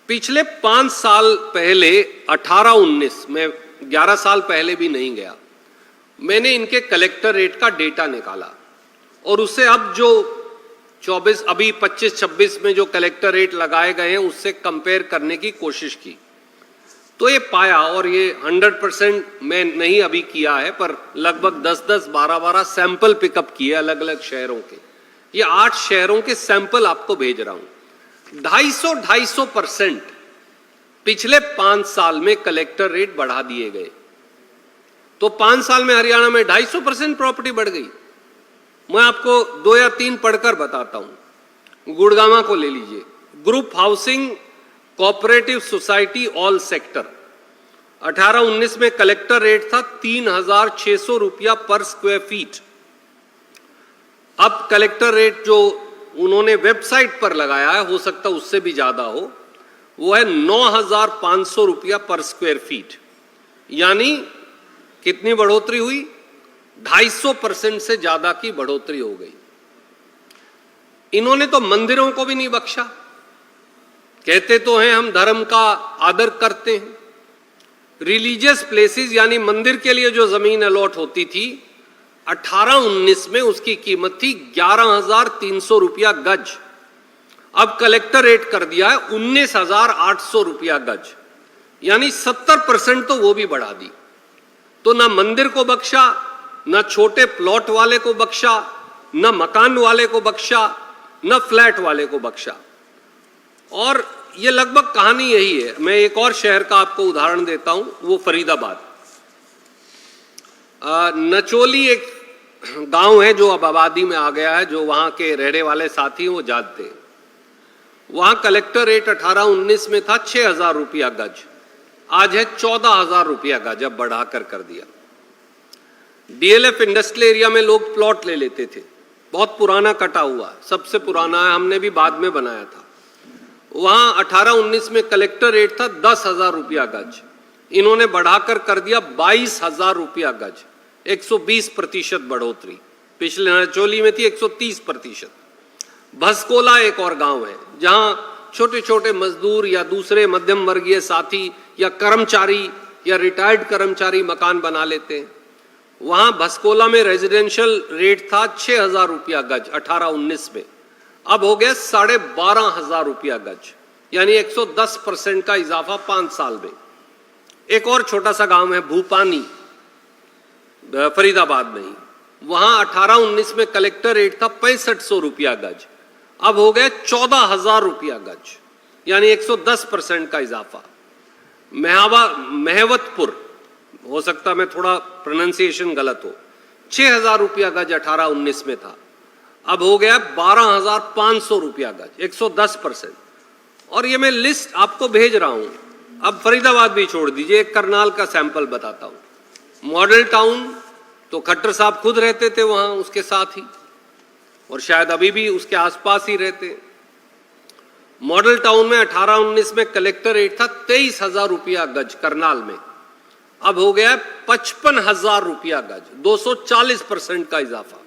पिछले 5 साल पहले 18-19 में 11 साल पहले भी नहीं गया, मैंने इनके कलेक्टर रेट का डेटा निकाला और उससे अब जो 24 अभी 25-26 में जो कलेक्टर रेट लगाए गए हैं उससे कंपेयर करने की कोशिश की, तो ये पाया, और ये 100% मैं नहीं अभी किया है, पर लगभग 10-10, 12-12 सैंपल पिकअप किए अलग अलग शहरों के। ये 8 शहरों के सैंपल आपको भेज रहा हूं। 250-250% पिछले 5 साल में कलेक्टर रेट बढ़ा दिए गए। तो 5 साल में हरियाणा में 250% प्रॉपर्टी बढ़ गई। मैं आपको 2 या 3 पढ़कर बताता हूं। गुड़गांव को ले लीजिए, group housing cooperative society all sector, 18-19 में कलेक्टर रेट था 3,600 रुपया पर स्क्वायर फीट। अब कलेक्टर रेट जो उन्होंने वेबसाइट पर लगाया है, हो सकता उससे भी ज्यादा हो, वो है 9,500 रुपया पर स्क्वायर फीट। यानी कितनी बढ़ोतरी हुई? 250% से ज्यादा की बढ़ोतरी हो गई। इन्होंने तो मंदिरों को भी नहीं बख्शा। कहते तो हैं हम धर्म का आदर करते हैं। रिलीजियस प्लेसेस यानी मंदिर के लिए जो जमीन अलॉट होती थी 18-19 में उसकी कीमत थी 11,300 रुपया गज। अब कलेक्टर रेट कर दिया है 19,800 रुपया गज, यानी 70% तो वो भी बढ़ा दी। तो ना मंदिर को बख्शा, ना छोटे प्लॉट वाले को बख्शा, ना मकान वाले को बख्शा, ना फ्लैट वाले को बख्शा। और ये लगभग कहानी यही है। मैं एक और शहर का आपको उदाहरण देता हूं, वो फरीदाबाद। नचोली एक गांव है जो अब आबादी में आ गया है, जो वहां के रहने वाले साथी वो जानते हैं। वहां कलेक्टर रेट 18-19 में था 6,000 रुपया गज, आज है 14,000 रुपया गज, अब बढ़ाकर कर दिया। डीएलएफ इंडस्ट्रियल एरिया में लोग प्लॉट ले लेते थे, बहुत पुराना कटा हुआ, सबसे पुराना है, हमने भी बाद में बनाया था। वहां 18-19 में कलेक्टर रेट था 10,000 रुपया गज, इन्होंने बढ़ाकर कर दिया 22,000 रुपया गज, 120% बढ़ोतरी। पिछले नचोली में थी 130%। भसकोला एक और गांव है जहां छोटे छोटे मजदूर या दूसरे मध्यम वर्गीय साथी या कर्मचारी या रिटायर्ड कर्मचारी मकान बना लेते हैं। वहां भसकोला में रेजिडेंशियल रेट था 6,000 रुपया गज 18-19 में, अब हो गया 12,500 रुपया गज, यानी 110% का इजाफा 5 साल में। एक और छोटा सा गांव है भूपानी, फरीदाबाद में ही, वहां 18-19 में कलेक्टर रेट था 6500 रुपया गज, अब हो गया 14,000 रुपया गज, यानी 110% का इजाफा। महवतपुर, हो सकता मैं थोड़ा प्रोनाउंसिएशन गलत हो, 6,000 रुपया गज 18-19 में था, अब हो गया 12,500 रुपया गज, 110%। और ये मैं लिस्ट आपको भेज रहा हूं। अब फरीदाबाद भी छोड़ दीजिए, एक करनाल का सैंपल बताता हूं। मॉडल टाउन तो खट्टर साहब खुद रहते थे वहां, उसके साथ ही, और शायद अभी भी उसके आसपास ही रहते। मॉडल टाउन में 18-19 में कलेक्टर रेट था 23,000 रुपया गज करनाल में, अब हो गया 55,000 रुपया गज, 240% का इजाफा।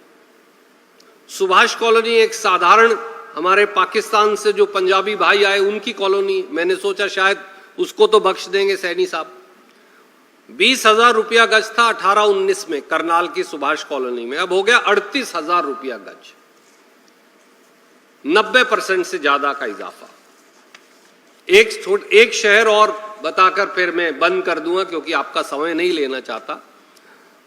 सुभाष कॉलोनी एक साधारण हमारे पाकिस्तान से जो पंजाबी भाई आए उनकी कॉलोनी, मैंने सोचा शायद उसको तो बख्श देंगे सैनी साहब। 20,000 रुपया गज था 18-19 में करनाल की सुभाष कॉलोनी में, अब हो गया 38,000 रुपया गज, 90% से ज्यादा का इजाफा। एक शहर और बताकर फिर मैं बंद कर दूंगा क्योंकि आपका समय नहीं लेना चाहता।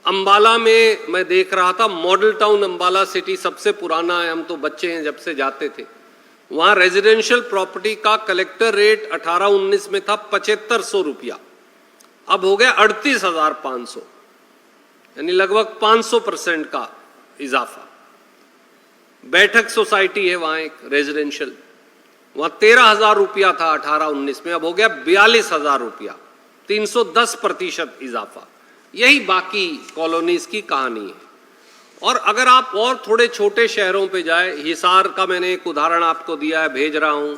अंबाला में मैं देख रहा था, मॉडल टाउन अंबाला सिटी सबसे पुराना है, हम तो बच्चे हैं जब से जाते थे। वहां रेजिडेंशियल प्रॉपर्टी का कलेक्टर रेट 18-19 में था 7,500 रुपया, अब हो गया 38,500, यानी लगभग 500% का इजाफा। बैठक सोसाइटी है वहां एक रेजिडेंशियल, वहां 13,000 रुपया था 18-19 में, अब हो गया 42,000 रुपया, 310% इजाफा। यही बाकी कॉलोनीज की कहानी है। और अगर आप और थोड़े छोटे शहरों पे जाए, हिसार का मैंने एक उदाहरण आपको दिया है, भेज रहा हूं,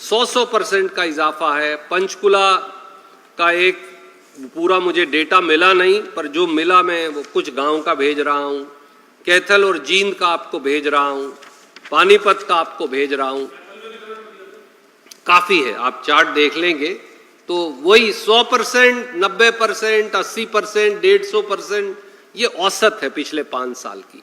100% का इजाफा है। पंचकुला का एक पूरा मुझे डेटा मिला नहीं, पर जो मिला मैं वो कुछ गांव का भेज रहा हूं। कैथल और जींद का आपको भेज रहा हूं, पानीपत का आपको भेज रहा हूं। काफी है। आप चार्ट देख लेंगे तो वही 100%, 90%, 80%, 150%, ये औसत है पिछले 5 साल की।